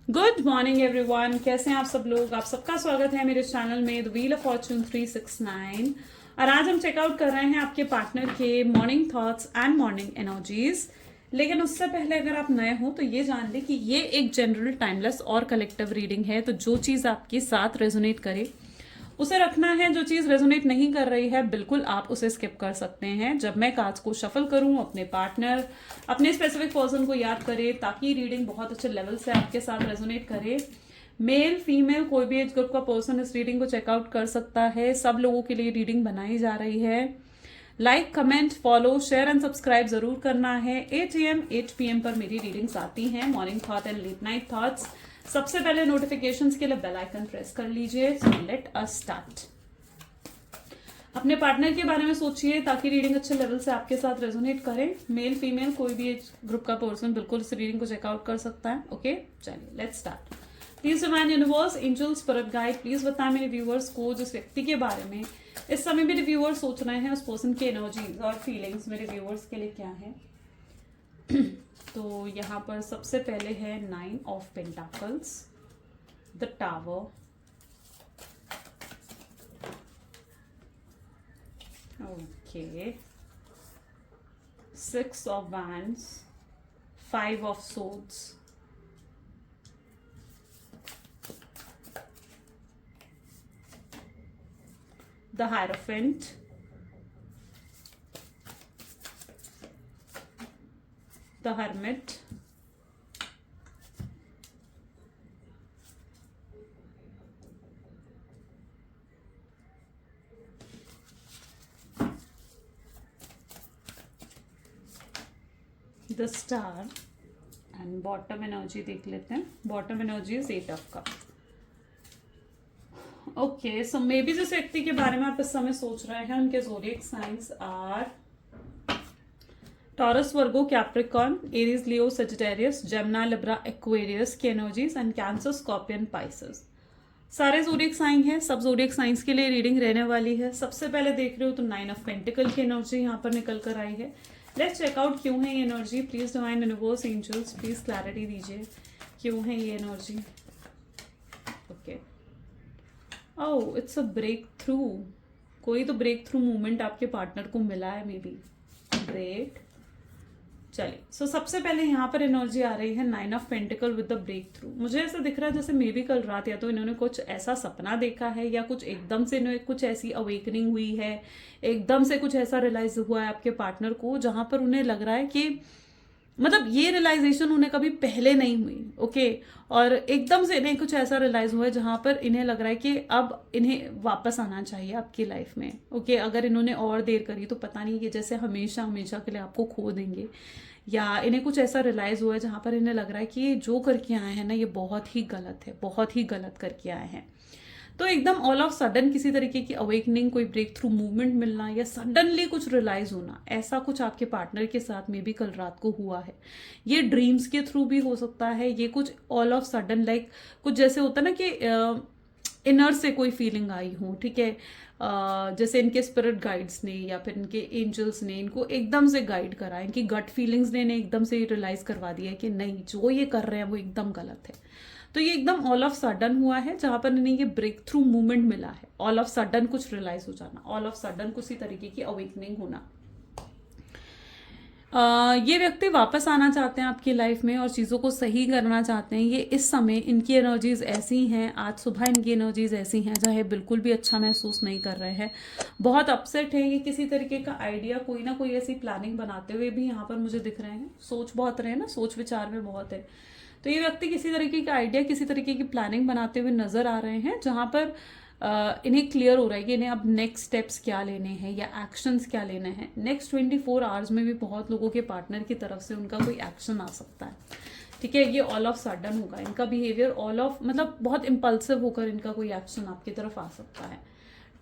Good morning everyone, कैसे हैं आप सब लोग। आप सबका स्वागत है मेरे चैनल में द व्हील ऑफ फॉर्चून 369। और आज हम चेकआउट कर रहे हैं आपके पार्टनर के morning thoughts and morning energies. लेकिन उससे पहले अगर आप नए हो तो ये जान लें कि ये एक जनरल, टाइमलेस और कलेक्टिव रीडिंग है। तो जो चीज़ आपके साथ रेजोनेट करे उसे रखना है, जो चीज़ रेजोनेट नहीं कर रही है बिल्कुल आप उसे स्किप कर सकते हैं। जब मैं कार्ड्स को शफल करूं, अपने पार्टनर, अपने स्पेसिफिक पर्सन को याद करें ताकि रीडिंग बहुत अच्छे लेवल से आपके साथ रेजोनेट करे। मेल फीमेल कोई भी एज ग्रुप का पर्सन इस रीडिंग को चेकआउट कर सकता है। सब लोगों के लिए रीडिंग बनाई जा रही है। Like, comment, follow, share and subscribe जरूर करना है। 8 AM 8 PM पर मेरी रीडिंग्स आती हैं, morning thought and let night thoughts. सबसे पहले नोटिफिकेशंस के लिए बेल आइकन प्रेस कर लीजिए। So let us start. अपने पार्टनर के बारे में सोचिए ताकि रीडिंग अच्छे लेवल से आपके साथ रेजोनेट करे। मेल फीमेल कोई भी एज ग्रुप का पर्सन बिल्कुल इस रीडिंग को चेकआउट कर सकता है। ओके, चलिए let's start. Please divine universe, angel, spirit guide, please बताएं मेरे व्यूअर्स को जिस व्यक्ति के बारे में इस समय मेरे व्यूअर्स सोच रहे हैं, उस पर्सन की एनर्जीज और फीलिंग्स मेरे व्यूअर्स के लिए क्या है। तो यहाँ पर सबसे पहले है 9 of pentacles, the tower, okay, 6 of wands, 5 of swords, the hierophant, the hermit, the star and bottom energy देख लेते हैं। bottom energy is 8 of cup। Okay, so may be जिस व्यक्ति के बारे में आप इस समय सोच रहे हैं उनके zodiac science are Taurus, Virgo, Capricorn, Aries, Leo, Sagittarius, Gemini, Libra, Aquarius की energies and Cancer, Scorpion, Pisces. सारे ज़ोडिएक साइन हैं, सब ज़ोडिएक साइंस के लिए रीडिंग रहने वाली है। सबसे पहले देख रहे हो तो 9 ऑफ पेंटिकल की एनर्जी यहाँ पर निकल कर आई है। लेट्स चेकआउट क्यों है ये energy. Please divine universe, angels please clarity दीजिए क्यों है ये energy. Okay, oh it's a breakthrough. कोई तो ब्रेक थ्रू मूवमेंट आपके पार्टनर को मिला है, मे बी। ग्रेट, चलिए। सो सबसे पहले यहाँ पर एनर्जी आ रही है 9 of pentacle with the breakthrough. मुझे ऐसा दिख रहा है जैसे मे बी कल रात या तो इन्होंने कुछ ऐसा सपना देखा है या कुछ एकदम से इन्हें कुछ ऐसी अवेकनिंग हुई है, एकदम से कुछ ऐसा रियलाइज हुआ है आपके पार्टनर को जहां पर उन्हें लग रहा है कि मतलब ये रियलाइजेशन उन्हें कभी पहले नहीं हुई। ओके, और एकदम से इन्हें कुछ ऐसा रियलाइज हुआ है जहां पर इन्हें लग रहा है कि अब इन्हें वापस आना चाहिए आपकी लाइफ में। ओके, अगर इन्होंने और देर करी तो पता नहीं ये जैसे हमेशा हमेशा के लिए आपको खो देंगे, या इन्हें कुछ ऐसा रियलाइज हुआ है जहां पर इन्हें लग रहा है कि ये जो करके आए हैं ना ये बहुत ही गलत है, बहुत ही गलत करके आए हैं। तो एकदम ऑल ऑफ सडन किसी तरीके की अवेकनिंग, कोई ब्रेक थ्रू मूवमेंट मिलना या सडनली कुछ रियलाइज होना, ऐसा कुछ आपके पार्टनर के साथ में भी कल रात को हुआ है। ये ड्रीम्स के थ्रू भी हो सकता है, ये कुछ ऑल ऑफ सडन लाइक कुछ जैसे होता है ना कि इनर से कोई फीलिंग आई हो, ठीक है। जैसे इनके स्पिरिट गाइड्स ने या फिर इनके एंजल्स ने इनको एकदम से गाइड करा, इनकी गट फीलिंग्स ने इन्हें एकदम से रियलाइज करवा दिया कि नहीं, जो ये कर रहे हैं वो एकदम गलत है। तो ये एकदम ऑल ऑफ सडन हुआ है जहां पर इन्हें ये ब्रेक थ्रू मूवमेंट मिला है। ऑल ऑफ सडन कुछ रियलाइज हो जाना, ऑल ऑफ सडन किसी तरीके की अवेकनिंग होना। ये व्यक्ति वापस आना चाहते हैं आपकी लाइफ में और चीज़ों को सही करना चाहते हैं। ये इस समय इनकी एनर्जीज ऐसी हैं, आज सुबह इनकी एनर्जीज ऐसी हैं जहाँ ये बिल्कुल भी अच्छा महसूस नहीं कर रहे हैं, बहुत अपसेट है। ये किसी तरीके का आइडिया, कोई ना कोई ऐसी प्लानिंग बनाते हुए भी यहाँ पर मुझे दिख रहे हैं। सोच बहुत रहे हैं ना, सोच विचार में बहुत है। तो ये व्यक्ति किसी तरीके का आइडिया, किसी तरीके की प्लानिंग बनाते हुए नजर आ रहे हैं जहाँ पर इन्हें क्लियर हो रहा है कि इन्हें अब नेक्स्ट स्टेप्स क्या लेने हैं या एक्शंस क्या लेने हैं। नेक्स्ट 24 आवर्स में भी बहुत लोगों के पार्टनर की तरफ से उनका कोई एक्शन आ सकता है, ठीक है। ये ऑल ऑफ सडन होगा, इनका बिहेवियर ऑल ऑफ मतलब बहुत इम्पल्सिव होकर इनका कोई एक्शन आपकी तरफ आ सकता है।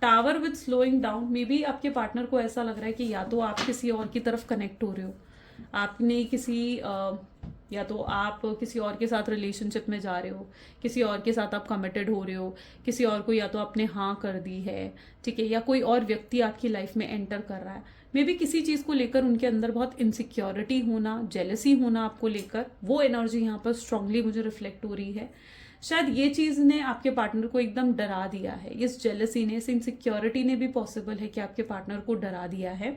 Tower with slowing down, may be आपके पार्टनर को ऐसा लग रहा है कि या तो आप किसी और की तरफ कनेक्ट हो रहे हो, आपने किसी या तो आप किसी और के साथ रिलेशनशिप में जा रहे हो, किसी और के साथ आप कमिटेड हो रहे हो, किसी और को या तो आपने हाँ कर दी है, ठीक है, या कोई और व्यक्ति आपकी लाइफ में एंटर कर रहा है। मे बी किसी चीज़ को लेकर उनके अंदर बहुत इनसिक्योरिटी होना, जेलसी होना आपको लेकर, वो एनर्जी यहाँ पर स्ट्रांगली मुझे रिफ्लेक्ट हो रही है। शायद ये चीज़ ने आपके पार्टनर को एकदम डरा दिया है, इस जेलसी ने, इस इनसिक्योरिटी ने भी पॉसिबल है कि आपके पार्टनर को डरा दिया है।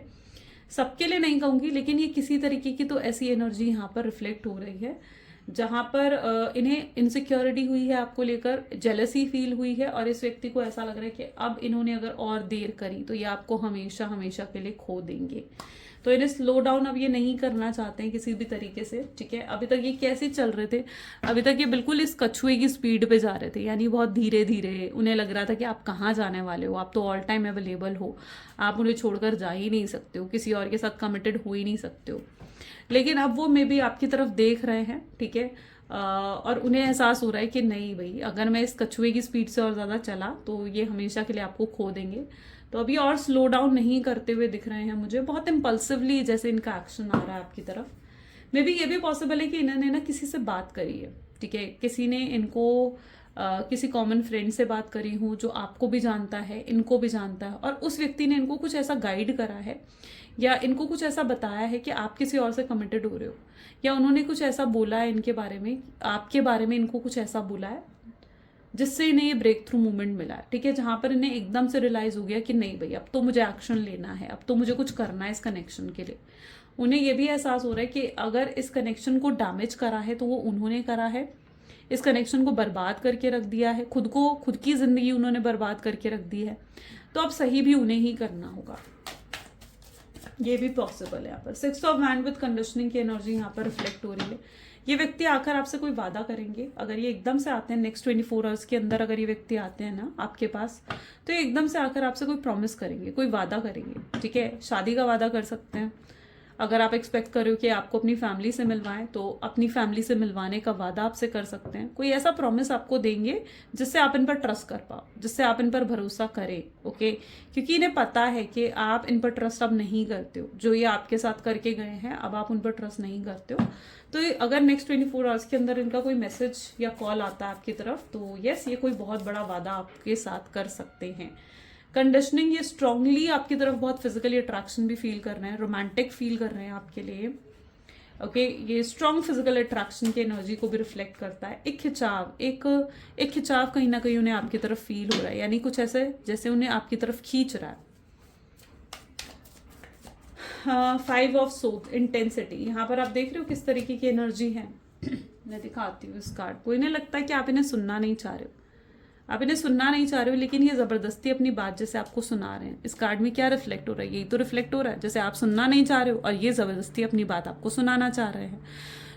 सबके लिए नहीं कहूँगी, लेकिन ये किसी तरीके की तो ऐसी एनर्जी यहाँ पर रिफ्लेक्ट हो रही है जहाँ पर इन्हें इनसिक्योरिटी हुई है आपको लेकर, जेलसी फील हुई है, और इस व्यक्ति को ऐसा लग रहा है कि अब इन्होंने अगर और देर करी तो ये आपको हमेशा हमेशा के लिए खो देंगे। तो इन्हें स्लो डाउन अब ये नहीं करना चाहते हैं किसी भी तरीके से, ठीक है। अभी तक ये कैसे चल रहे थे, अभी तक ये बिल्कुल इस कछुए की स्पीड पे जा रहे थे, यानी बहुत धीरे धीरे। उन्हें लग रहा था कि आप कहाँ जाने वाले हो, आप तो ऑल टाइम अवेलेबल हो, आप उन्हें छोड़कर जा ही नहीं सकते हो, किसी और के साथ कमिटेड हो ही नहीं सकते हो। लेकिन अब वो मे बी आपकी तरफ देख रहे हैं, ठीक है, और उन्हें एहसास हो रहा है कि नहीं भाई, अगर मैं इस कछुए की स्पीड से और ज़्यादा चला तो ये हमेशा के लिए आपको खो देंगे। तो अभी और स्लो डाउन नहीं करते हुए दिख रहे हैं मुझे, बहुत इम्पल्सिवली जैसे इनका एक्शन आ रहा है आपकी तरफ। मे बी ये भी पॉसिबल है कि इन्होंने ना किसी से बात करी है, ठीक है, किसी ने इनको किसी कॉमन फ्रेंड से बात करी हूँ जो आपको भी जानता है, इनको भी जानता है, और उस व्यक्ति ने इनको कुछ ऐसा गाइड करा है या इनको कुछ ऐसा बताया है कि आप किसी और से कमिटेड हो रहे हो, या उन्होंने कुछ ऐसा बोला है इनके बारे में, आपके बारे में इनको कुछ ऐसा बोला है जिससे इन्हें ये ब्रेक थ्रू मूवमेंट मिला है, ठीक है, जहां पर इन्हें एकदम से रियलाइज हो गया कि नहीं भाई, अब तो मुझे एक्शन लेना है, अब तो मुझे कुछ करना है इस कनेक्शन के लिए। उन्हें ये भी एहसास हो रहा है कि अगर इस कनेक्शन को डैमेज करा है तो वो उन्होंने करा है, इस कनेक्शन को बर्बाद करके रख दिया है, खुद की जिंदगी उन्होंने बर्बाद करके रख दी है, तो अब सही भी उन्हें ही करना होगा। ये भी पॉसिबल है। यहाँ पर 6 ऑफ वैंड विद कंडीशनिंग की एनर्जी यहाँ पर रिफ्लेक्ट हो रही है। ये व्यक्ति आकर आपसे कोई वादा करेंगे, अगर ये एकदम से आते हैं नेक्स्ट 24 आवर्स के अंदर, अगर ये व्यक्ति आते हैं ना आपके पास, तो ये एकदम से आकर आपसे कोई प्रॉमिस करेंगे, कोई वादा करेंगे, ठीक है। शादी का वादा कर सकते हैं, अगर आप एक्सपेक्ट कर रहे हो कि आपको अपनी फैमिली से मिलवाएं तो अपनी फैमिली से मिलवाने का वादा आपसे कर सकते हैं। कोई ऐसा प्रॉमिस आपको देंगे जिससे आप इन पर ट्रस्ट कर पाओ, जिससे आप इन पर भरोसा करें, ओके। क्योंकि इन्हें पता है कि आप इन पर ट्रस्ट अब नहीं करते हो, जो ये आपके साथ करके गए हैं अब आप उन पर ट्रस्ट नहीं करते हो। तो अगर नेक्स्ट 24 आवर्स के अंदर इनका कोई मैसेज या कॉल आता है आपकी तरफ, तो यस, ये कोई बहुत बड़ा वादा आपके साथ कर सकते हैं। कंडीशनिंग, ये स्ट्रांगली आपकी तरफ बहुत फिजिकली अट्रैक्शन भी फील कर रहे हैं, रोमांटिक फील कर रहे हैं आपके लिए, ओके। ये स्ट्रांग फिजिकल अट्रैक्शन की एनर्जी को भी रिफ्लेक्ट करता है। एक खिंचाव कहीं ना कहीं उन्हें आपकी तरफ फील हो रहा है, यानी कुछ ऐसे जैसे उन्हें आपकी तरफ खींच रहा है। 5 ऑफ सोर्ड्स, इंटेंसिटी, यहाँ पर आप देख रहे हो किस तरीके की एनर्जी है। मैं दिखाती हूँ इस कार्ड को। इन्हें लगता है कि आप इन्हें सुनना नहीं चाह रहे हो, आप इन्हें सुनना नहीं चाह रहे हो, लेकिन ये जबरदस्ती अपनी बात जैसे आपको सुना रहे हैं। इस कार्ड में क्या रिफ्लेक्ट हो रहा है, यही तो रिफ्लेक्ट हो रहा है, जैसे आप सुनना नहीं चाह रहे हो और ये जबरदस्ती अपनी बात आपको सुनाना चाह रहे हैं।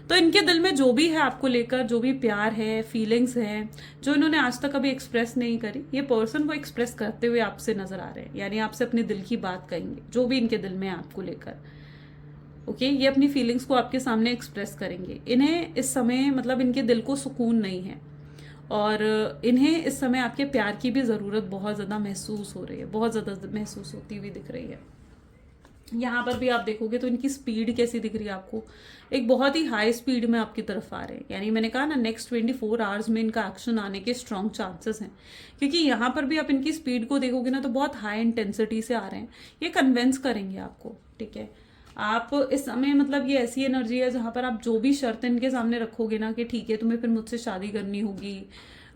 तो इनके दिल में जो भी है आपको लेकर, जो भी प्यार है, फीलिंग्स है, जो इन्होंने आज तक कभी एक्सप्रेस नहीं करी, ये पर्सन वो एक्सप्रेस करते हुए आपसे नजर आ रहे हैं, यानी आपसे अपने दिल की बात कहेंगे, जो भी इनके दिल में है आपको लेकर, ओके। ये अपनी फीलिंग्स को आपके सामने एक्सप्रेस करेंगे। इन्हें इस समय मतलब इनके दिल को सुकून नहीं है, और इन्हें इस समय आपके प्यार की भी ज़रूरत बहुत ज़्यादा महसूस हो रही है, बहुत ज़्यादा महसूस होती हुई दिख रही है। यहाँ पर भी आप देखोगे तो इनकी स्पीड कैसी दिख रही है आपको, एक बहुत ही हाई स्पीड में आपकी तरफ आ रहे हैं। यानी मैंने कहा ना, नेक्स्ट 24 आवर्स में इनका एक्शन आने के स्ट्रॉन्ग चांसेस हैं, क्योंकि यहाँ पर भी आप इनकी स्पीड को देखोगे ना तो बहुत हाई इंटेंसिटी से आ रहे हैं। ये कन्विंस करेंगे आपको, ठीक है। आप इस समय मतलब ये ऐसी एनर्जी है जहां पर आप जो भी शर्त इनके सामने रखोगे ना कि ठीक है, तुम्हें फिर मुझसे शादी करनी होगी,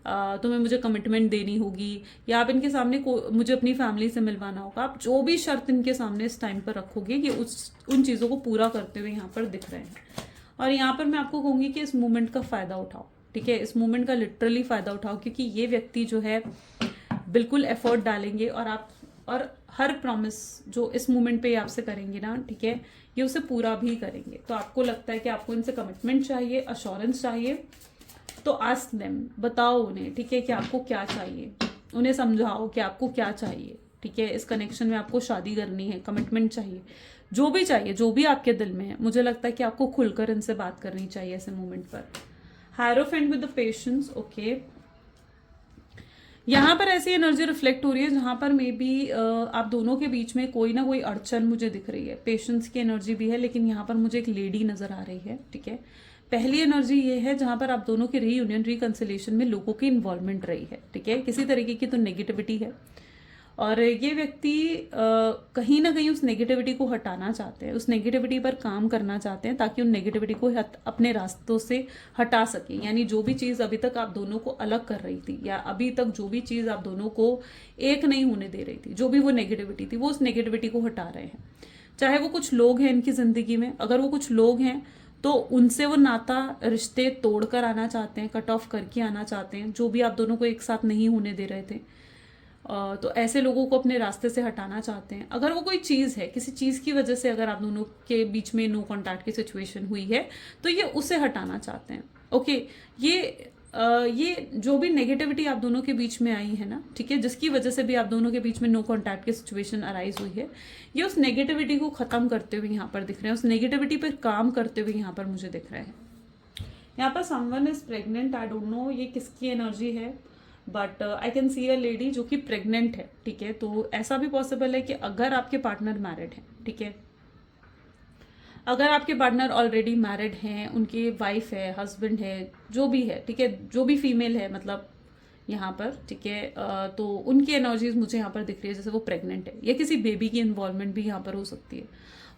तुम्हें मुझे कमिटमेंट देनी होगी, या आप इनके सामने मुझे अपनी फैमिली से मिलवाना होगा, आप जो भी शर्त इनके सामने इस टाइम पर रखोगे ये उन चीज़ों को पूरा करते हुए यहाँ पर दिख रहे हैं। और यहाँ पर मैं आपको कहूँगी कि इस मूवमेंट का फ़ायदा उठाओ, ठीक है, इस मूवमेंट का लिटरली फ़ायदा उठाओ, क्योंकि ये व्यक्ति जो है बिल्कुल एफर्ट डालेंगे और हर प्रॉमिस जो इस मूवमेंट पे आपसे करेंगे ना, ठीक है, ये उसे पूरा भी करेंगे। तो आपको लगता है कि आपको इनसे कमिटमेंट चाहिए, अश्योरेंस चाहिए, तो आस्क देम, बताओ उन्हें, ठीक है, कि आपको क्या चाहिए, उन्हें समझाओ कि आपको क्या चाहिए, ठीक है। इस कनेक्शन में आपको शादी करनी है, कमिटमेंट चाहिए, जो भी चाहिए, जो भी आपके दिल में है, मुझे लगता है कि आपको खुलकर इनसे बात करनी चाहिए ऐसे मोमेंट पर। Hierophant with the patience, okay. यहाँ पर ऐसी एनर्जी रिफ्लेक्ट हो रही है जहां पर मे बी आप दोनों के बीच में कोई ना कोई अड़चन मुझे दिख रही है। पेशेंस की एनर्जी भी है, लेकिन यहाँ पर मुझे एक लेडी नजर आ रही है, ठीक है। पहली एनर्जी ये है जहां पर आप दोनों की रीयूनियन, रिकंसिलेशन में लोगों की इन्वॉल्वमेंट रही है, ठीक है, किसी तरीके की तो नेगेटिविटी है, और ये व्यक्ति कहीं ना कहीं उस नेगेटिविटी को हटाना चाहते हैं, उस नेगेटिविटी पर काम करना चाहते हैं ताकि उन नेगेटिविटी को अपने रास्तों से हटा सके। यानी जो भी चीज़ अभी तक आप दोनों को अलग कर रही थी, या अभी तक जो भी चीज़ आप दोनों को एक नहीं होने दे रही थी, जो भी वो नेगेटिविटी थी, वो उस नेगेटिविटी को हटा रहे हैं। चाहे वो कुछ लोग हैं इनकी ज़िंदगी में, अगर वो कुछ लोग हैं तो उनसे वो नाता रिश्ते तोड़ कर आना चाहते हैं, कट ऑफ करके आना चाहते हैं, जो भी आप दोनों को एक साथ नहीं होने दे रहे थे। तो ऐसे लोगों को अपने रास्ते से हटाना चाहते हैं। अगर वो कोई चीज़ है, किसी चीज़ की वजह से अगर आप दोनों के बीच में नो कॉन्टैक्ट की सिचुएशन हुई है तो ये उसे हटाना चाहते हैं। ओके, ये जो भी नेगेटिविटी आप दोनों के बीच में आई है ना, ठीक है, जिसकी वजह से भी आप दोनों के बीच में नो कॉन्टैक्ट की सिचुएशन अराइज हुई है, ये उस नेगेटिविटी को ख़त्म करते हुए यहाँ पर दिख रहे हैं, उस नेगेटिविटी पर काम करते हुए यहाँ पर मुझे दिख रहे हैं। यहाँ पर someone is pregnant, I don't know ये किसकी एनर्जी है, but I can see a lady जो कि प्रेग्नेंट है, ठीक है। तो ऐसा भी पॉसिबल है कि अगर आपके पार्टनर मैरिड हैं, ठीक है, अगर आपके पार्टनर ऑलरेडी मैरिड हैं, उनकी वाइफ है, हस्बैंड है, जो भी है, ठीक है, जो भी फीमेल है मतलब यहाँ पर, ठीक है, तो उनकी एनर्जीज मुझे यहाँ पर दिख रही है जैसे वो प्रेग्नेंट है, या किसी बेबी की इन्वॉल्वमेंट भी यहाँ पर हो सकती है।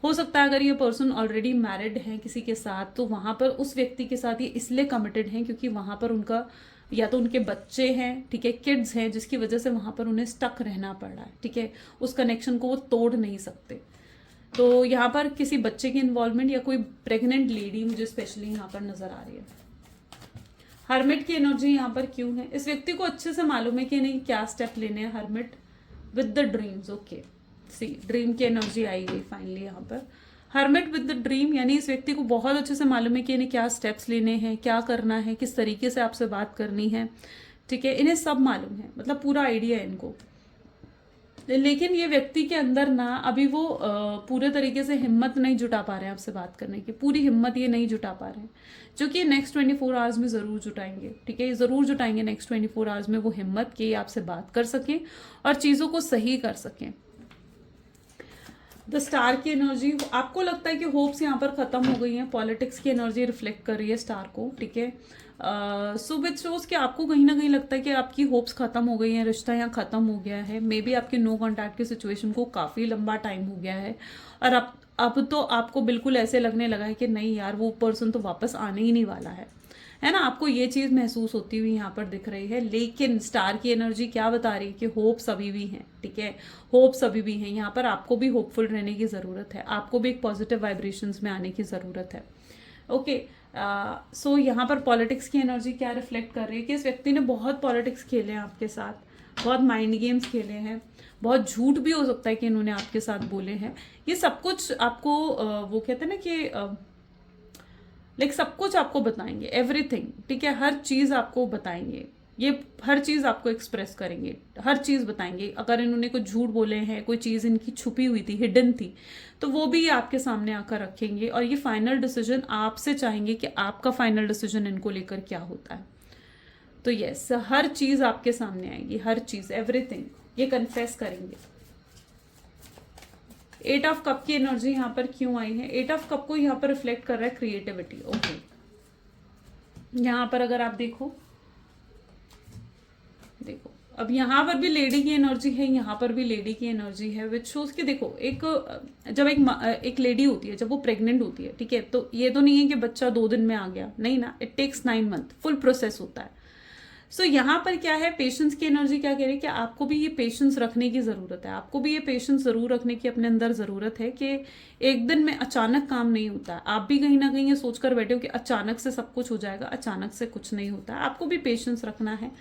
हो सकता है अगर ये पर्सन ऑलरेडी मैरिड है किसी के साथ, तो वहाँ पर उस व्यक्ति के साथ ये इसलिए कमिटेड हैं क्योंकि वहाँ पर उनका या तो उनके बच्चे हैं, ठीक है, किड्स हैं, जिसकी वजह से वहाँ पर उन्हें स्टक रहना पड़ रहा है, ठीक है, उस कनेक्शन को वो तोड़ नहीं सकते। तो यहाँ पर किसी बच्चे की इन्वॉल्वमेंट या कोई प्रेग्नेंट लेडी मुझे स्पेशली यहाँ पर नजर आ रही है। हर्मिट की एनर्जी यहाँ पर क्यों है? इस व्यक्ति को अच्छे से मालूम है कि नहीं क्या स्टेप लेने हैं। Hermit with the dreams, okay, see dream की एनर्जी आई गई फाइनली यहाँ पर। हर्मिट विद द ड्रीम, यानी इस व्यक्ति को बहुत अच्छे से मालूम है कि इन्हें क्या स्टेप्स लेने हैं, क्या करना है, किस तरीके से आपसे बात करनी है, ठीक है, इन्हें सब मालूम है, मतलब पूरा आइडिया है इनको। लेकिन ये व्यक्ति के अंदर ना अभी वो पूरे तरीके से हिम्मत नहीं जुटा पा रहे हैं आपसे बात करने की, पूरी हिम्मत ये नहीं जुटा पा रहे हैं, जो कि नेक्स्ट 24 आवर्स में ज़रूर जुटाएंगे, ठीक है, ये ज़रूर जुटाएंगे नेक्स्ट 24 आवर्स में वो हिम्मत कि आपसे बात कर सकें और चीज़ों को सही कर सकें। द स्टार की एनर्जी, आपको लगता है कि होप्स यहाँ पर खत्म हो गई हैं, पॉलिटिक्स की एनर्जी रिफ्लेक्ट कर रही है स्टार को, ठीक है। सो विच शोज कि आपको कहीं ना कहीं लगता है कि आपकी होप्स खत्म हो गई हैं, रिश्ता यहाँ खत्म हो गया है, मे बी आपके नो कॉन्टैक्ट की सिचुएशन को काफ़ी लंबा टाइम हो गया है, और अब तो आपको बिल्कुल ऐसे लगने लगा है कि नहीं यार वो पर्सन तो वापस आने ही नहीं वाला है ना, आपको ये चीज़ महसूस होती हुई यहाँ पर दिख रही है। लेकिन स्टार की एनर्जी क्या बता रही है कि होप्स अभी भी हैं, ठीक है, होप्स अभी भी हैं। यहाँ पर आपको भी होपफुल रहने की ज़रूरत है, आपको भी एक पॉजिटिव वाइब्रेशंस में आने की ज़रूरत है। ओके, सो यहाँ पर पॉलिटिक्स की एनर्जी क्या रिफ्लेक्ट कर रही है कि इस व्यक्ति ने बहुत पॉलिटिक्स खेले हैं आपके साथ, बहुत माइंड गेम्स खेले हैं, बहुत झूठ भी हो सकता है कि इन्होंने आपके साथ बोले हैं। ये सब कुछ आपको वो कहते हैं ना कि लाइक सब कुछ आपको बताएंगे, एवरीथिंग, ठीक है, हर चीज़ आपको बताएंगे, ये हर चीज़ आपको एक्सप्रेस करेंगे, हर चीज़ बताएंगे। अगर इन्होंने कुछ झूठ बोले हैं, कोई चीज़ इनकी छुपी हुई थी, हिडन थी, तो वो भी आपके सामने आकर रखेंगे, और ये फाइनल डिसीजन आपसे चाहेंगे कि आपका फाइनल डिसीजन इनको लेकर क्या होता है। तो यस, हर चीज़ आपके सामने आएगी, हर चीज़, एवरीथिंग, ये कन्फेस करेंगे। 8 ऑफ कप की एनर्जी यहाँ पर क्यों आई है? 8 ऑफ कप को यहाँ पर रिफ्लेक्ट कर रहा है क्रिएटिविटी। ओके, यहाँ पर अगर आप देखो अब यहाँ पर भी लेडी की एनर्जी है, यहाँ पर भी लेडी की एनर्जी है, विच शोज कि देखो जब एक लेडी होती है, जब वो प्रेग्नेंट होती है, ठीक है, तो ये तो नहीं है कि बच्चा 2 दिन में आ गया, नहीं ना, it takes 9 month, full process होता है। सो यहाँ पर क्या है, पेशेंस की एनर्जी क्या कह रही है कि आपको भी ये पेशेंस रखने की ज़रूरत है, आपको भी ये पेशेंस ज़रूर रखने की अपने अंदर ज़रूरत है कि एक दिन में अचानक काम नहीं होता है। आप भी कहीं ना कहीं ये सोचकर बैठे हो कि अचानक से सब कुछ हो जाएगा, अचानक से कुछ नहीं होता है, आपको भी पेशेंस रखना है।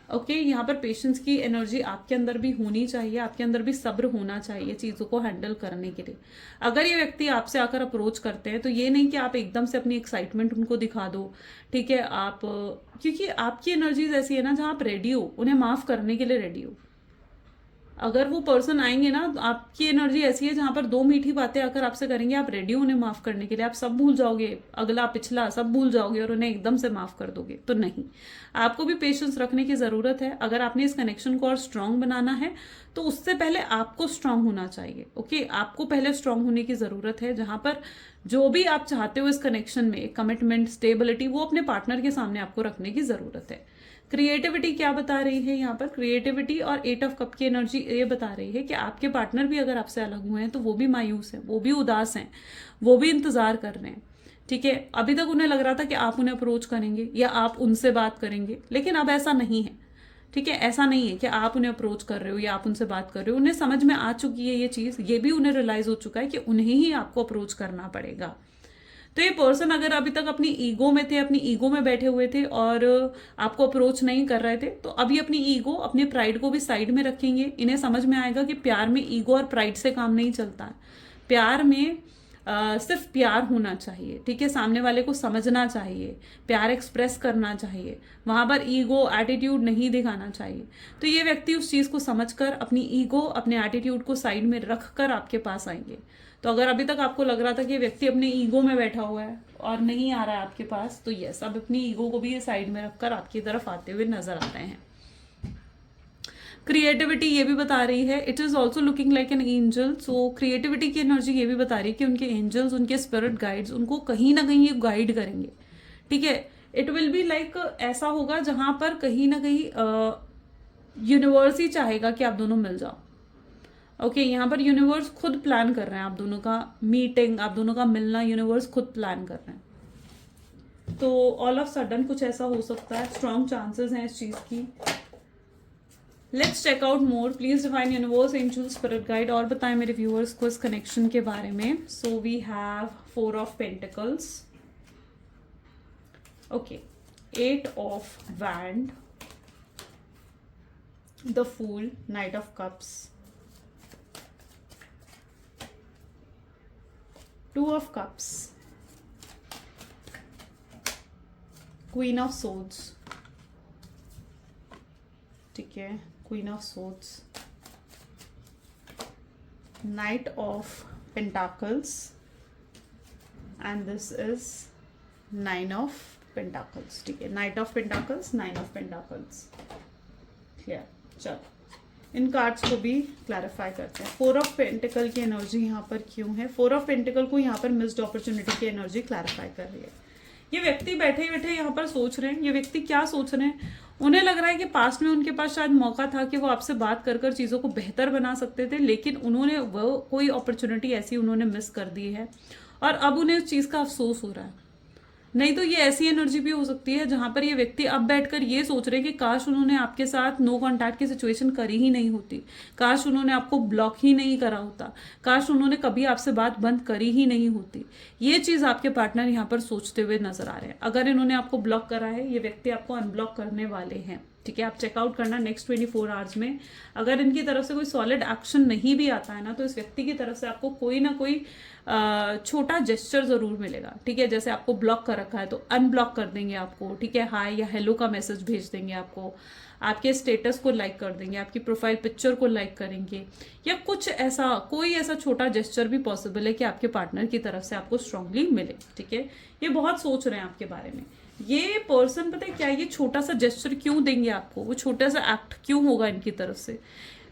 ओके, यहाँ पर पेशेंस की एनर्जी आपके अंदर भी होनी चाहिए, आपके अंदर भी सब्र होना चाहिए चीज़ों को हैंडल करने के लिए। अगर ये व्यक्ति आपसे आकर अप्रोच करते हैं तो ये नहीं कि आप एकदम से अपनी एक्साइटमेंट उनको दिखा दो, ठीक है, आप क्योंकि आपकी एनर्जीज ऐसी है ना जहाँ आप रेडी हो, उन्हें माफ़ करने के लिए रेडी हो। अगर वो पर्सन आएंगे ना, तो आपकी एनर्जी ऐसी है जहाँ पर 2 मीठी बातें आकर आपसे करेंगे, आप रेडी हो उन्हें माफ़ करने के लिए, आप सब भूल जाओगे, अगला पिछला सब भूल जाओगे और उन्हें एकदम से माफ़ कर दोगे, तो नहीं, आपको भी पेशेंस रखने की ज़रूरत है। अगर आपने इस कनेक्शन को और स्ट्रांग बनाना है तो उससे पहले आपको स्ट्रांग होना चाहिए। ओके, आपको पहले स्ट्रांग होने की ज़रूरत है, जहाँ पर जो भी आप चाहते हो इस कनेक्शन में, कमिटमेंट, स्टेबिलिटी, वो अपने पार्टनर के सामने आपको रखने की ज़रूरत है। क्रिएटिविटी क्या बता रही है यहाँ पर? क्रिएटिविटी और 8 ऑफ कप की एनर्जी ये बता रही है कि आपके पार्टनर भी अगर आपसे अलग हुए हैं तो वो भी मायूस हैं, वो भी उदास हैं, वो भी इंतजार कर रहे हैं। ठीक है, अभी तक उन्हें लग रहा था कि आप उन्हें अप्रोच करेंगे या आप उनसे बात करेंगे, लेकिन अब ऐसा नहीं है। ठीक है, ऐसा नहीं है कि आप उन्हें अप्रोच कर रहे हो या आप उनसे बात कर रहे हो। उन्हें समझ में आ चुकी है ये चीज़, ये भी उन्हें रियलाइज हो चुका है कि उन्हें ही आपको अप्रोच करना पड़ेगा। तो ये पर्सन अगर अभी तक अपनी ईगो में थे, अपनी ईगो में बैठे हुए थे और आपको अप्रोच नहीं कर रहे थे, तो अभी अपनी ईगो, अपनी प्राइड को भी साइड में रखेंगे। इन्हें समझ में आएगा कि प्यार में ईगो और प्राइड से काम नहीं चलता है। प्यार में सिर्फ प्यार होना चाहिए। ठीक है, सामने वाले को समझना चाहिए, प्यार एक्सप्रेस करना चाहिए, वहां पर ईगो एटीट्यूड नहीं दिखाना चाहिए। तो ये व्यक्ति उस चीज़ को समझकर अपनी ईगो, अपने एटीट्यूड को साइड में रखकर आपके पास आएंगे। तो अगर अभी तक आपको लग रहा था कि व्यक्ति अपने ईगो में बैठा हुआ है और नहीं आ रहा है आपके पास, तो यस, अब अपनी ईगो को भी साइड में रखकर आपकी तरफ आते हुए नजर आ रहे हैं। क्रिएटिविटी ये भी बता रही है, it is also looking like an angel. So creativity की एनर्जी ये भी बता रही है कि उनके एंजल्स, उनके स्पिरिट गाइड्स उनको कहीं ना कहीं ये गाइड करेंगे। ठीक है, इट विल बी लाइक ऐसा होगा जहां पर कहीं ना कहीं यूनिवर्स ही चाहेगा कि आप दोनों मिल जाओ। ओके, यहाँ पर यूनिवर्स खुद प्लान कर रहे हैं आप दोनों का मीटिंग, आप दोनों का मिलना यूनिवर्स खुद प्लान कर रहे हैं। तो ऑल ऑफ सडन कुछ ऐसा हो सकता है, स्ट्रॉन्ग चांसेस हैं इस चीज की। Let's check out more, please define universe, angel, spirit guide. और बताएं मेरे व्यूअर्स को इस कनेक्शन के बारे में। So we have 4 of pentacles, okay, 8 of wand, the fool, knight of cups, 2 of cups, queen of swords, ठीक है, queen of swords, knight of pentacles, and this is 9 of pentacles। ठीक है, knight of pentacles, 9 of pentacles, clear. चलो इन cards को भी clarify करते हैं। 4 of pentacle की एनर्जी यहाँ पर क्यों है? 4 ऑफ पेंटिकल को यहाँ पर मिस्ड अपॉर्चुनिटी की एनर्जी क्लैरिफाई कर रही है। ये व्यक्ति बैठे बैठे यहाँ पर सोच रहे हैं, ये व्यक्ति क्या सोच रहे हैं? उन्हें लग रहा है कि पास्ट में उनके पास शायद मौका था कि वो आपसे बात कर कर चीज़ों को बेहतर बना सकते थे, लेकिन उन्होंने वो कोई अपॉर्चुनिटी ऐसी उन्होंने मिस कर दी है और अब उन्हें उस चीज़ का अफसोस हो रहा है। नहीं तो ये ऐसी एनर्जी भी हो सकती है जहां पर ये व्यक्ति अब बैठकर ये सोच रहे कि काश उन्होंने आपके साथ नो कांटेक्ट की सिचुएशन करी ही नहीं होती, काश उन्होंने आपको ब्लॉक ही नहीं करा होता, काश उन्होंने कभी आपसे बात बंद करी ही नहीं होती। ये चीज आपके पार्टनर यहाँ पर सोचते हुए नजर आ रहे हैं। अगर इन्होंने आपको ब्लॉक करा है, ये व्यक्ति आपको अनब्लॉक करने वाले हैं। ठीक है, आप चेकआउट करना नेक्स्ट 24 आवर्स में। अगर इनकी तरफ से कोई सॉलिड एक्शन नहीं भी आता है ना, तो इस व्यक्ति की तरफ से आपको कोई ना कोई छोटा जेस्चर जरूर मिलेगा। ठीक है, जैसे आपको ब्लॉक कर रखा है तो अनब्लॉक कर देंगे आपको। ठीक है, हाय या हेलो का मैसेज भेज देंगे आपको, आपके स्टेटस को लाइक कर देंगे, आपकी प्रोफाइल पिक्चर को लाइक करेंगे, या कुछ ऐसा, कोई ऐसा छोटा जेस्चर भी पॉसिबल है कि आपके पार्टनर की तरफ से आपको स्ट्रांगली मिले। ठीक है, ये बहुत सोच रहे हैं आपके बारे में। ये पर्सन पता है क्या, ये छोटा सा जेस्चर क्यों देंगे आपको, वो छोटा सा एक्ट क्यों होगा इनकी तरफ से?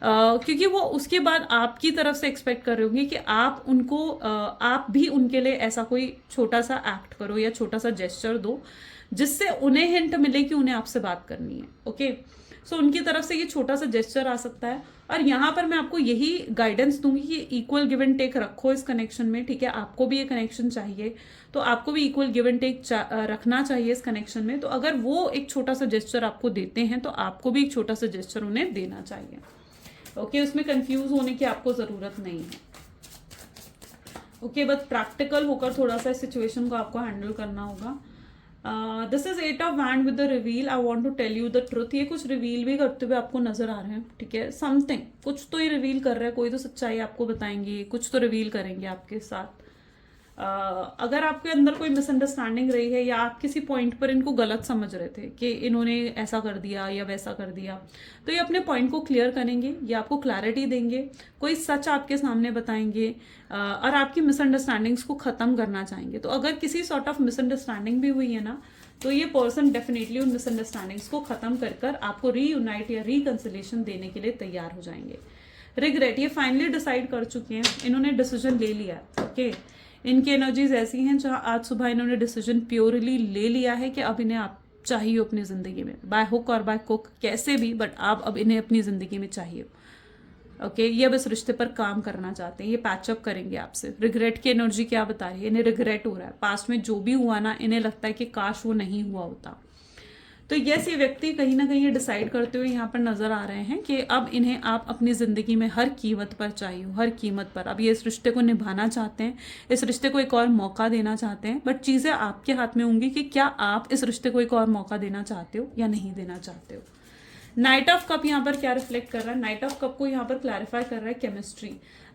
क्योंकि वो उसके बाद आपकी तरफ से एक्सपेक्ट कर रहे होंगे कि आप उनको आप भी उनके लिए ऐसा कोई छोटा सा एक्ट करो या छोटा सा जेस्चर दो, जिससे उन्हें हिंट मिले कि उन्हें आपसे बात करनी है। ओके, सो उनकी तरफ से ये छोटा सा जेस्चर आ सकता है। और यहाँ पर मैं आपको यही गाइडेंस दूंगी कि इक्वल गिव एंड टेक रखो इस कनेक्शन में। ठीक है, आपको भी ये कनेक्शन चाहिए तो आपको भी इक्वल गिव एंड टेक रखना चाहिए इस कनेक्शन में। तो अगर वो एक छोटा सा जेस्चर आपको देते हैं तो आपको भी एक छोटा सा जेस्चर उन्हें देना चाहिए। ओके, उसमें कंफ्यूज होने की आपको जरूरत नहीं है। ओके, बस प्रैक्टिकल होकर थोड़ा सा इस सिचुएशन को आपको हैंडल करना होगा। This is 8 of wand with the reveal. I want to tell you the truth. ये कुछ रिवील भी करते हुए आपको नजर आ रहे हैं। ठीक है, समथिंग, कुछ तो ये रिवील कर रहे हैं, कोई तो सच्चाई आपको बताएंगे, कुछ तो रिवील करेंगे आपके साथ। अगर आपके अंदर कोई मिसअंडरस्टैंडिंग रही है या आप किसी पॉइंट पर इनको गलत समझ रहे थे कि इन्होंने ऐसा कर दिया या वैसा कर दिया, तो ये अपने पॉइंट को क्लियर करेंगे, ये आपको क्लैरिटी देंगे, कोई सच आपके सामने बताएंगे और आपकी मिसअंडरस्टैंडिंग्स को ख़त्म करना चाहेंगे। तो अगर किसी सॉर्ट ऑफ मिसअंडरस्टैंडिंग भी हुई है ना, तो ये पर्सन डेफिनेटली उन मिसअंडरस्टैंडिंग्स को ख़त्म कर कर आपको रीयूनाइट या रिकंसिलेशन देने के लिए तैयार हो जाएंगे। रिग्रेट, ये फाइनली डिसाइड कर चुके हैं, इन्होंने डिसीजन ले लिया है। ओके, इनकी एनर्जीज ऐसी हैं जहां आज सुबह इन्होंने डिसीजन प्योरली ले लिया है कि अब इन्हें चाहिए अपनी ज़िंदगी में, बाय हुक और बाय कुक, कैसे भी, बट आप अब इन्हें अपनी ज़िंदगी में चाहिए। ओके ये अब इस रिश्ते पर काम करना चाहते हैं, ये पैचअप करेंगे आपसे। रिग्रेट की एनर्जी क्या बता रही है, इन्हें रिग्रेट हो रहा है, पास्ट में जो भी हुआ ना, इन्हें लगता है कि काश वो नहीं हुआ होता। तो यस, ये व्यक्ति कहीं ना कहीं ये डिसाइड करते हुए यहाँ पर नजर आ रहे हैं कि अब इन्हें आप अपनी ज़िंदगी में हर कीमत पर चाहिए, हर कीमत पर। अब ये इस रिश्ते को निभाना चाहते हैं, इस रिश्ते को एक और मौका देना चाहते हैं, बट चीज़ें आपके हाथ में होंगी कि क्या आप इस रिश्ते को एक और मौका देना चाहते हो या नहीं देना चाहते हो। नाइट ऑफ कप यहाँ पर क्या रिफ्लेक्ट कर रहा है, नाइट ऑफ कप को यहाँ पर क्लैरिफाई कर रहा है chemistry.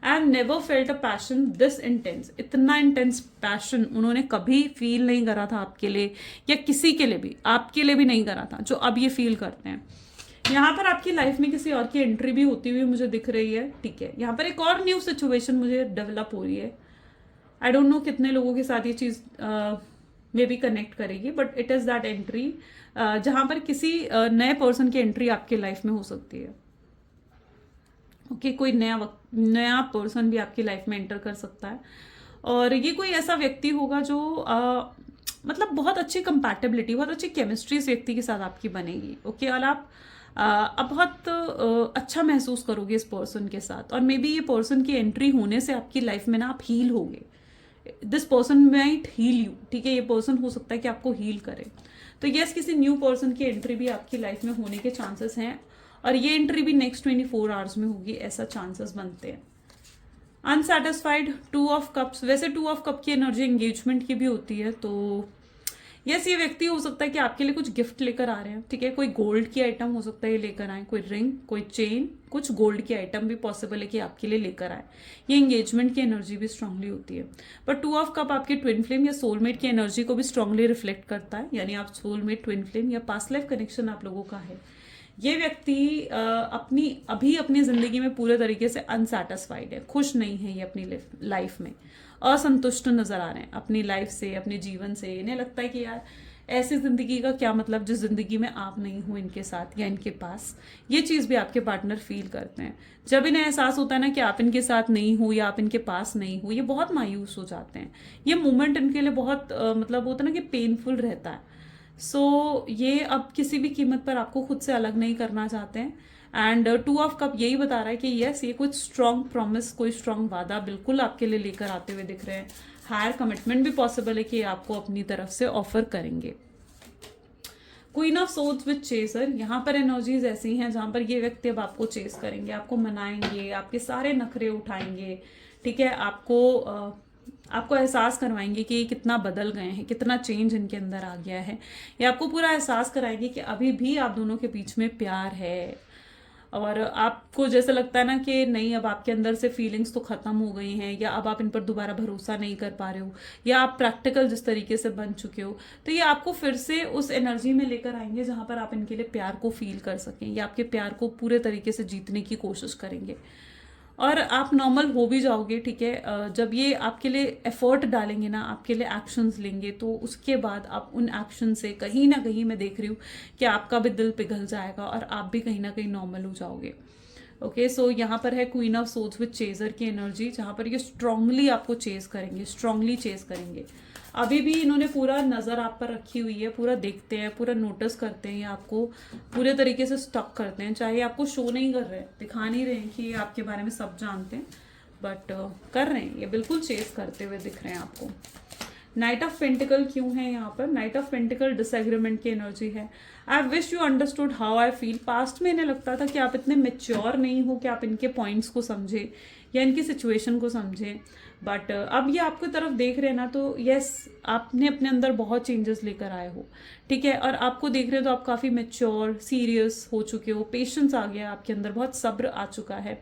I have never felt a passion this intense, इतना इंटेंस पैशन उन्होंने कभी फील नहीं करा था आपके लिए, या किसी के लिए भी, आपके लिए भी नहीं करा था, जो अब ये फील करते हैं। यहाँ पर आपकी लाइफ में किसी और की एंट्री भी होती हुई मुझे दिख रही है, ठीक है। यहाँ पर एक और न्यू सिचुएशन मुझे डेवलप हो रही है। आई डोंट नो कितने लोगों के साथ ये चीज़ मे बी कनेक्ट करेगी, but it is that entry जहां पर किसी नए पर्सन की एंट्री आपके लाइफ में हो सकती है। ओके कोई नया पर्सन भी आपकी लाइफ में एंटर कर सकता है, और ये कोई ऐसा व्यक्ति होगा जो मतलब बहुत अच्छी कंपैटिबिलिटी, बहुत अच्छी केमिस्ट्री इस व्यक्ति के साथ आपकी बनेगी। ओके और आप अब बहुत अच्छा महसूस करोगे इस पर्सन के साथ, और मे बी ये पर्सन की एंट्री होने से आपकी लाइफ में ना आप हील होगे। This person might heal you, ठीक है, ये पर्सन हो सकता है कि आपको हील करे। तो यस, किसी न्यू पर्सन की एंट्री भी आपकी लाइफ में होने के चांसेस हैं, और ये एंट्री भी नेक्स्ट 24 आवर्स में होगी, ऐसा चांसेस बनते हैं। अनसेटिस्फाइड, 2 ऑफ कप्स, वैसे 2 ऑफ कप की एनर्जी एंगेजमेंट की भी होती है, तो यस ये व्यक्ति हो सकता है कि आपके लिए कुछ गिफ्ट लेकर आ रहे हैं, ठीक है, कोई गोल्ड की आइटम हो सकता है ये लेकर आए, कोई रिंग, कोई चेन, कुछ गोल्ड की आइटम भी पॉसिबल है कि आपके लिए लेकर आए। ये एंगेजमेंट की एनर्जी भी स्ट्रांगली होती है। पर 2 ऑफ कप आपके ट्विन फ्लेम या सोलमेट की एनर्जी को भी स्ट्रांगली रिफ्लेक्ट करता है, यानी आप सोलमेट, ट्विन फ्लेम या पास्ट लाइफ कनेक्शन आप लोगों का है। ये व्यक्ति अभी अपनी जिंदगी में पूरे तरीके से अनसेटिस्फाइड है, खुश नहीं है, ये अपनी लाइफ में असंतुष्ट नजर आ रहे हैं अपनी लाइफ से, अपने जीवन से। इन्हें लगता है कि यार ऐसी जिंदगी का क्या मतलब जिस जिंदगी में आप नहीं हो इनके साथ या इनके पास। ये चीज भी आपके पार्टनर फील करते हैं। जब इन्हें एहसास होता है ना कि आप इनके साथ नहीं हो या आप इनके पास नहीं हो, ये बहुत मायूस हो जाते हैं। ये मोमेंट इनके लिए बहुत मतलब होता है ना कि पेनफुल रहता है। सो ये अब किसी भी कीमत पर आपको खुद से अलग नहीं करना चाहते हैं। एंड 2 ऑफ कप यही बता रहा है कि यस ये कुछ स्ट्रॉन्ग प्रॉमिस, कोई स्ट्रॉन्ग वादा बिल्कुल आपके लिए लेकर आते हुए दिख रहे हैं। हायर कमिटमेंट भी पॉसिबल है कि आपको अपनी तरफ से ऑफर करेंगे। Queen of swords with chaser, यहाँ पर एनर्जीज ऐसी हैं जहां पर ये व्यक्ति अब आपको चेस करेंगे, आपको मनाएंगे, आपके सारे नखरे उठाएंगे, ठीक है, आपको एहसास करवाएंगे कि ये कितना बदल गए हैं, कितना चेंज इनके अंदर आ गया है। ये आपको पूरा एहसास कराएंगे कि अभी भी आप दोनों के बीच में प्यार है, और आपको जैसे लगता है ना कि नहीं अब आपके अंदर से फीलिंग्स तो खत्म हो गई हैं, या अब आप इन पर दोबारा भरोसा नहीं कर पा रहे हो, या आप प्रैक्टिकल जिस तरीके से बन चुके हो, तो ये आपको फिर से उस एनर्जी में लेकर आएंगे जहां पर आप इनके लिए प्यार को फील कर सकें, या आपके प्यार को पूरे तरीके से जीतने की कोशिश करेंगे। और आप नॉर्मल हो भी जाओगे, ठीक है, जब ये आपके लिए एफर्ट डालेंगे ना, आपके लिए एक्शंस लेंगे, तो उसके बाद आप उन एक्शन से कहीं ना कहीं मैं देख रही हूँ कि आपका भी दिल पिघल जाएगा और आप भी कहीं ना कहीं नॉर्मल हो जाओगे। ओके सो यहाँ पर है queen of swords with chaser की एनर्जी, जहाँ पर ये स्ट्रांगली आपको चेस करेंगे, स्ट्रांगली चेस करेंगे। अभी भी इन्होंने पूरा नज़र आप पर रखी हुई है, पूरा देखते हैं, पूरा नोटिस करते हैं, या आपको पूरे तरीके से स्टक करते हैं, चाहे आपको शो नहीं कर रहे हैं, दिखा नहीं रहे हैं कि ये आपके बारे में सब जानते हैं, बट कर रहे हैं, ये बिल्कुल चेस करते हुए दिख रहे हैं आपको। नाइट ऑफ पेंटिकल क्यों है यहाँ पर? नाइट ऑफ पेंटिकल डिसएग्रीमेंट की एनर्जी है। I wish you understood how I feel. Past में इन्हें लगता था कि आप इतने मेच्योर नहीं हो कि आप इनके पॉइंट्स को समझे या इनकी सिचुएशन को समझे, बट अब ये आपकी तरफ देख रहे हैं ना, तो यस आपने अपने अंदर बहुत चेंजेस लेकर आए हो, ठीक है, और आपको देख रहे हो तो आप काफ़ी मेच्योर, सीरियस हो चुके हो, पेशेंस आ गया आपके अंदर, बहुत सब्र आ चुका है।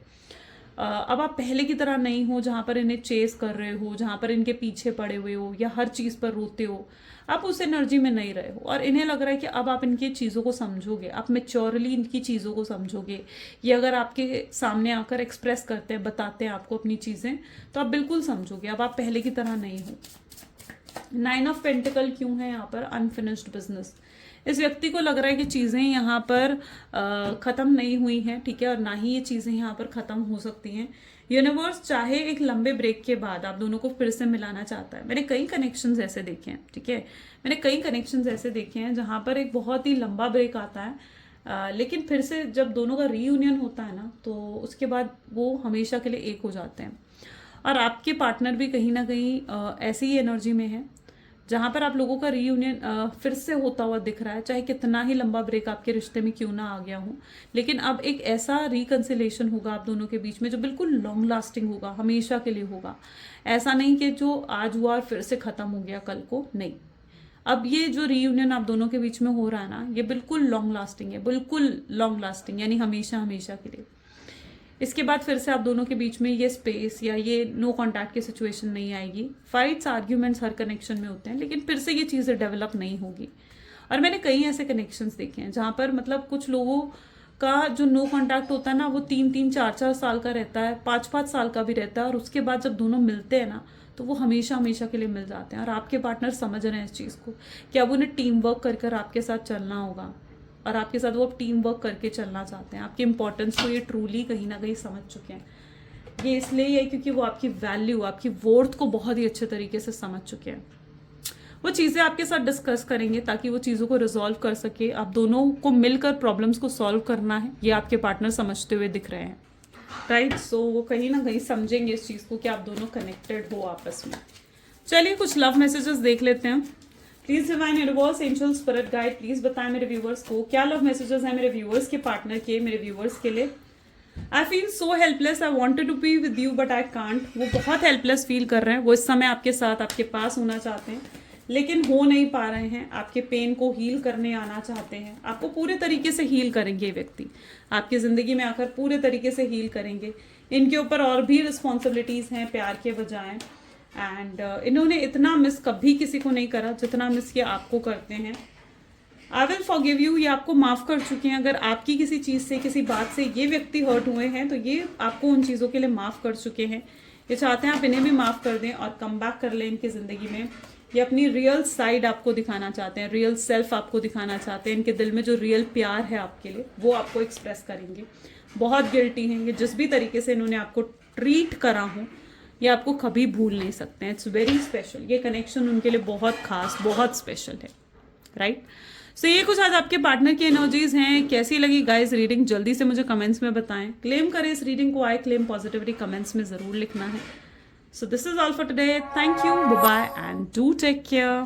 अब आप पहले की तरह नहीं हो जहाँ पर इन्हें चेस कर रहे हो, जहाँ पर इनके पीछे पड़े हुए हो या हर चीज़ पर रोते हो। आप उस एनर्जी में नहीं रहे हो, और इन्हें लग रहा है कि अब आप इनकी चीज़ों को समझोगे, आप मेच्योरली इनकी चीज़ों को समझोगे। ये अगर आपके सामने आकर एक्सप्रेस करते हैं, बताते हैं आपको अपनी चीज़ें, तो आप बिल्कुल समझोगे, अब आप पहले की तरह नहीं हो। 9 ऑफ पेंटिकल क्यों है यहाँ पर? Unfinished business. इस व्यक्ति को लग रहा है कि चीज़ें यहाँ पर ख़त्म नहीं हुई हैं, ठीक है, और ना ही ये चीज़ें यहाँ पर ख़त्म हो सकती हैं। यूनिवर्स चाहे एक लंबे ब्रेक के बाद आप दोनों को फिर से मिलाना चाहता है। मैंने कई कनेक्शंस ऐसे देखे हैं, ठीक है, मैंने कई कनेक्शंस ऐसे देखे हैं जहां पर एक बहुत ही लंबा ब्रेक आता है, लेकिन फिर से जब दोनों का रीयूनियन होता है ना, तो उसके बाद वो हमेशा के लिए एक हो जाते हैं। और आपके पार्टनर भी कहीं ना कहीं ऐसी ही एनर्जी में है जहां पर आप लोगों का रीयूनियन फिर से होता हुआ दिख रहा है, चाहे कितना ही लंबा ब्रेक आपके रिश्ते में क्यों ना आ गया हो, लेकिन अब एक ऐसा रिकंसिलेशन होगा आप दोनों के बीच में जो बिल्कुल लॉन्ग लास्टिंग होगा, हमेशा के लिए होगा। ऐसा नहीं कि जो आज हुआ और फिर से खत्म हो गया कल को, नहीं। अब ये जो रीयूनियन आप दोनों के बीच में हो रहा है ना, ये बिल्कुल लॉन्ग लास्टिंग है, बिल्कुल लॉन्ग लास्टिंग, यानी हमेशा हमेशा के लिए। इसके बाद फिर से आप दोनों के बीच में ये स्पेस या ये नो कांटेक्ट की सिचुएशन नहीं आएगी। फाइट्स आर्ग्यूमेंट्स हर कनेक्शन में होते हैं, लेकिन फिर से ये चीज़ें डेवलप नहीं होगी। और मैंने कई ऐसे कनेक्शंस देखे हैं जहाँ पर मतलब कुछ लोगों का जो नो कांटेक्ट होता है ना, वो 3-3, 4-4 साल का रहता है, 5-5 साल का भी रहता है, और उसके बाद जब दोनों मिलते हैं ना, तो वो हमेशा हमेशा के लिए मिल जाते हैं। और आपके पार्टनर समझ रहे हैं इस चीज़ को कि अब उन्हें टीम वर्क कर कर आपके साथ चलना होगा, और आपके साथ वो टीम वर्क करके चलना चाहते हैं। आपकी इंपॉर्टेंस को ये ट्रूली कहीं ना कहीं समझ चुके हैं। ये इसलिए है क्योंकि वो आपकी वैल्यू, आपकी वर्थ को बहुत ही अच्छे तरीके से समझ चुके हैं। वो चीज़ें आपके साथ डिस्कस करेंगे ताकि वो चीज़ों को रिजॉल्व कर सके। आप दोनों को मिलकर प्रॉब्लम्स को सॉल्व करना है, ये आपके पार्टनर समझते हुए दिख रहे हैं, राइट। सो वो कहीं ना कहीं समझेंगे इस चीज़ को कि आप दोनों कनेक्टेड हो आपस में। चलिए कुछ लव मैसेजेस देख लेते हैं। Please divine universe, angel, spirit guide, please बताएं मेरे व्यूवर्स को क्या लव मैसेजेस हैं मेरे व्यूवर्स के पार्टनर के, मेरे व्यूवर्स के लिए। I feel so helpless, I wanted to be with you but I can't. वो बहुत हेल्पलेस फील कर रहे हैं, वो इस समय आपके साथ, आपके पास होना चाहते हैं, लेकिन हो नहीं पा रहे हैं। आपके पेन को हील करने आना चाहते हैं, आपको पूरे तरीके से हील करेंगे ये व्यक्ति, आपकी ज़िंदगी में आकर पूरे तरीके से हील करेंगे। इनके ऊपर और भी रिस्पॉन्सिबिलिटीज़ हैं प्यार के बजाय, एंड इन्होंने इतना मिस कभी किसी को नहीं करा जितना मिस ये आपको करते हैं। आई विल फॉरगिव यू, ये आपको माफ़ कर चुके हैं। अगर आपकी किसी चीज़ से, किसी बात से ये व्यक्ति हर्ट हुए हैं, तो ये आपको उन चीज़ों के लिए माफ़ कर चुके हैं। ये चाहते हैं आप इन्हें भी माफ़ कर दें और कम बैक कर लें इनकी ज़िंदगी में। ये अपनी रियल साइड आपको दिखाना चाहते हैं, रियल सेल्फ आपको दिखाना चाहते हैं। इनके दिल में जो रियल प्यार है आपके लिए, वो आपको एक्सप्रेस करेंगे। बहुत गिल्टी हैं ये, जिस भी तरीके से इन्होंने आपको ट्रीट करा हो, ये आपको कभी भूल नहीं सकते हैं। इट्स वेरी स्पेशल, ये कनेक्शन उनके लिए बहुत खास, बहुत स्पेशल है, राइट। सो ये कुछ आज आपके पार्टनर की एनर्जीज हैं। कैसी लगी गाइस रीडिंग, जल्दी से मुझे कमेंट्स में बताएं। क्लेम करें इस रीडिंग को, आई क्लेम पॉजिटिविटी, कमेंट्स में ज़रूर लिखना है। So this is all for today, thank you, bye bye and do take care.